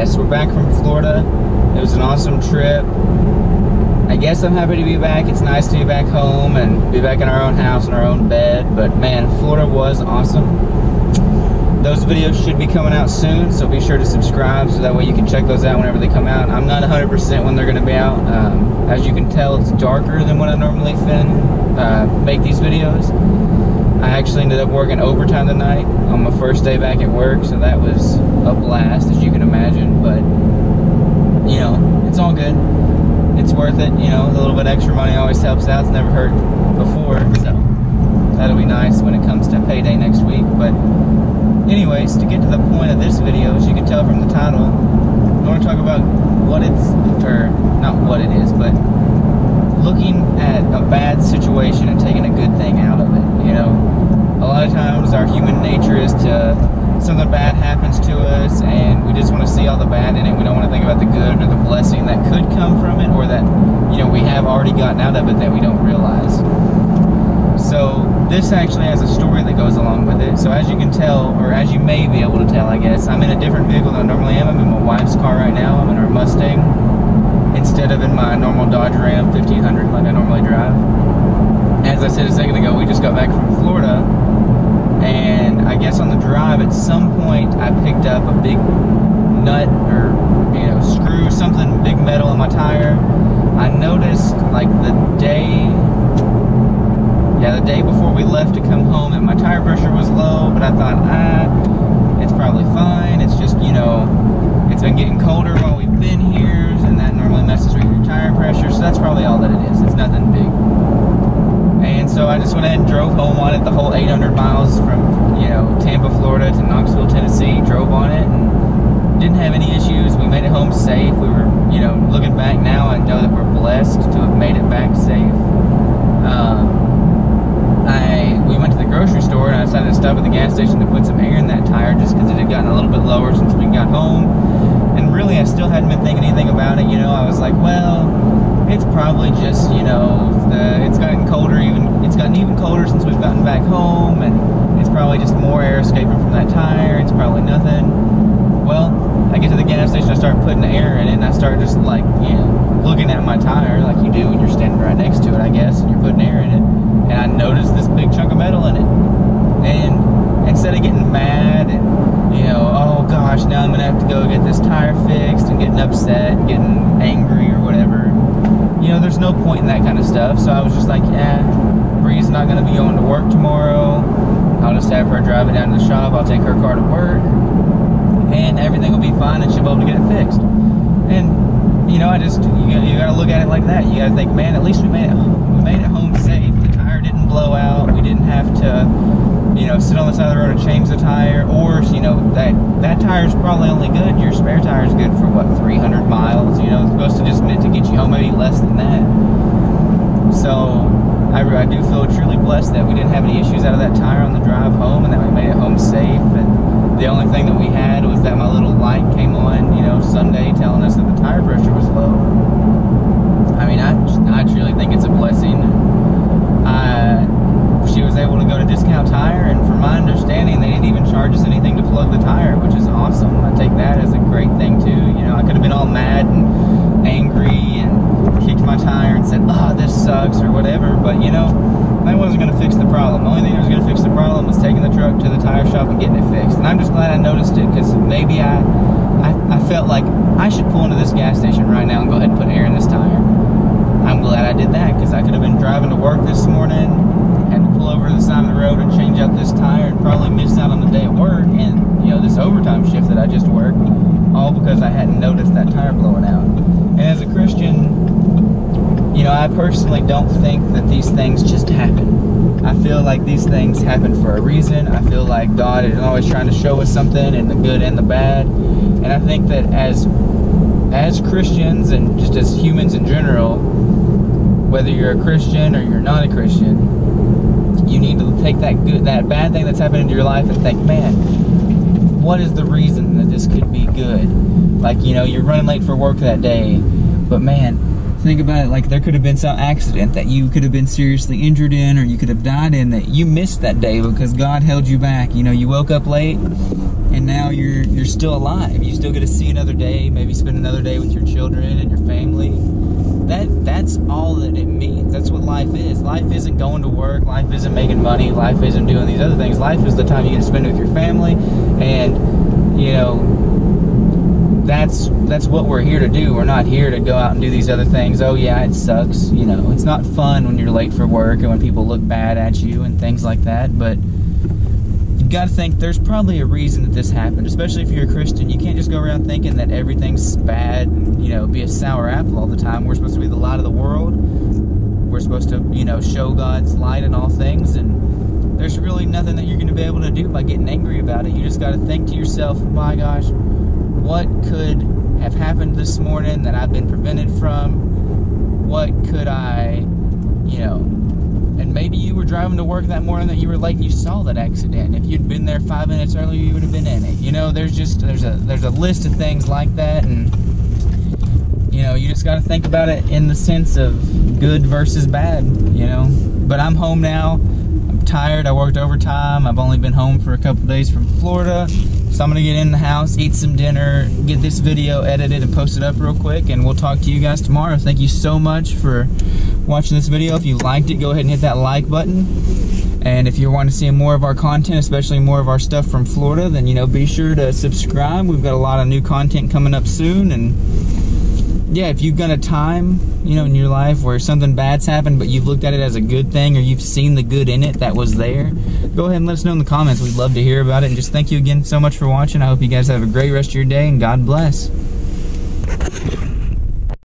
yes, we're back from Florida. It was an awesome trip. I guess I'm happy to be back. It's nice to be back home and be back in our own house, in our own bed. But man, Florida was awesome. Those videos should be coming out soon, so be sure to subscribe so that way you can check those out whenever they come out. I'm not 100% when they're going to be out. As you can tell, it's darker than when I normally make these videos. I actually ended up working overtime tonight on my first day back at work, so that was a blast, as you can imagine. But, you know, it's all good. It's worth it, you know, a little bit extra money always helps out. It's never hurt before, so that'll be nice when it comes to payday next week. But anyways, to get to the point of this video, as you can tell from the title, I want to talk about what it's, or not what it is, but looking at a bad situation and taking a good thing out of it, you know. A lot of times our human nature is to, something bad happens to us and we just want to see all the bad in it. We don't want to think about the good or the blessing that could come from it, or that, you know, we have already gotten out of it that we don't realize. So this actually has a story that goes along with it. So as you can tell, or as you may be able to tell, I guess, I'm in a different vehicle than I normally am. I'm in my wife's car right now. I'm in her Mustang instead of in my normal Dodge Ram 1500 like I normally drive. As I said a second ago, we just got back from Florida, and I guess on the drive at some point I picked up a big nut or, you know, screw, something big metal in my tire. I noticed like the day before we left to come home that my tire pressure was low, but I thought, it's probably fine. It's just, you know, it's been getting colder while we've been here, and that normally messes with your tire pressure, so that's probably all that it is. It's nothing big. And so I just went ahead and drove home on it the whole 800 miles from, you know, Tampa, Florida to Knoxville, Tennessee. Drove on it and didn't have any issues. We made it home safe. We were, you know, looking back now, I know that we're blessed to have made it back safe. We went to the grocery store and I decided to stop at the gas station to put some air in that tire just because it had gotten a little bit lower since we got home. And really, I still hadn't been thinking anything about it. You know, I was like, well, it's probably just, you know, it's gotten colder, it's gotten even colder since we've gotten back home, and it's probably just more air escaping from that tire. It's probably nothing. Well, I get to the gas station, I start putting the air in it, and I start just like, you know, looking at my tire like you do when you're standing right next to it, I guess, and you're putting air in it. And I noticed this big chunk of metal in it. And instead of getting mad and, you know, oh gosh, now I'm gonna have to go get this tire fixed, and getting upset and getting angry or whatever, you know, there's no point in that kind of stuff. So I was just like, yeah, Bree's not gonna be going to work tomorrow. I'll just have her drive it down to the shop. I'll take her car to work, and everything will be fine, and she'll be able to get it fixed. And you know, you gotta look at it like that. You gotta think, man, at least we made it home safe. The tire didn't blow out. We didn't have to, you know, sit on the side of the road and change the tire. Or, you know, that tire is probably only good. Your spare tire is good for what, 300 miles? You know, it's supposed to just meant to get you home, maybe less than that. So I do feel truly blessed that we didn't have any issues out of that tire on the drive home, and that we made it home safe. And the only thing that we had was that my little light came on, you know, Sunday, telling us that the tire pressure was low. I mean, I truly think it's a blessing. She was able to go to Discount Tire, and from my understanding, they didn't even charge us anything to plug the tire, which is awesome. I take that as a great thing too. You know, I could have been all mad and angry and kicked my tire and said, oh, this sucks or whatever, but you know, that wasn't going to fix the problem. The only thing that was going to fix the problem was taking the truck to the tire shop and getting it fixed. And I'm just glad I noticed it, because maybe I felt like I should pull into this gas station right now and go ahead and put air in this tire. I'm glad I did that, because I could have been driving to work this morning, had to pull over to the side of the road and change out this tire, and probably missed out on the day at work and, you know, this overtime shift that I just worked, all because I hadn't noticed that tire blowing out. And as a Christian, you know, I personally don't think that these things just happen. I feel like these things happen for a reason. I feel like God is always trying to show us something, in the good and the bad. And I think that as Christians, and just as humans in general, whether you're a Christian or you're not a Christian, you need to take that bad thing that's happened into your life and think, man, what is the reason that this could be good? Like, you know, you're running late for work that day, but man, Think about it, like there could have been some accident that you could have been seriously injured in, or you could have died in, that you missed that day because God held you back. You know, you woke up late and now you're still alive. You still get to see another day, maybe spend another day with your children and your family. That's all that it means. That's what life is. Life isn't going to work. Life isn't making money. Life isn't doing these other things. Life is the time you get to spend with your family, and you know, that's what we're here to do. We're not here to go out and do these other things. Oh yeah, it sucks. You know, it's not fun when you're late for work and when people look bad at you and things like that. But you got to think there's probably a reason that this happened. Especially if you're a Christian, you can't just go around thinking that everything's bad and, you know, be a sour apple all the time. We're supposed to be the light of the world. We're supposed to, you know, show God's light in all things, and there's really nothing that you're going to be able to do by getting angry about it. You just got to think to yourself, my gosh, what could have happened this morning that I've been prevented from? What could I, you know, and maybe you were driving to work that morning that you were late and you saw that accident. If you'd been there 5 minutes earlier, you would have been in it. You know, there's a list of things like that, and you know, you just got to think about it in the sense of good versus bad, you know. But I'm home now. I'm tired. I worked overtime. I've only been home for a couple days from Florida. So I'm going to get in the house, eat some dinner, get this video edited and posted up real quick, and we'll talk to you guys tomorrow. Thank you so much for watching this video. If you liked it, go ahead and hit that like button. And if you want to see more of our content, especially more of our stuff from Florida, then, you know, be sure to subscribe. We've got a lot of new content coming up soon. And yeah, if you've got a time, you know, in your life where something bad's happened, but you've looked at it as a good thing, or you've seen the good in it that was there, go ahead and let us know in the comments. We'd love to hear about it. And just thank you again so much for watching. I hope you guys have a great rest of your day, and God bless.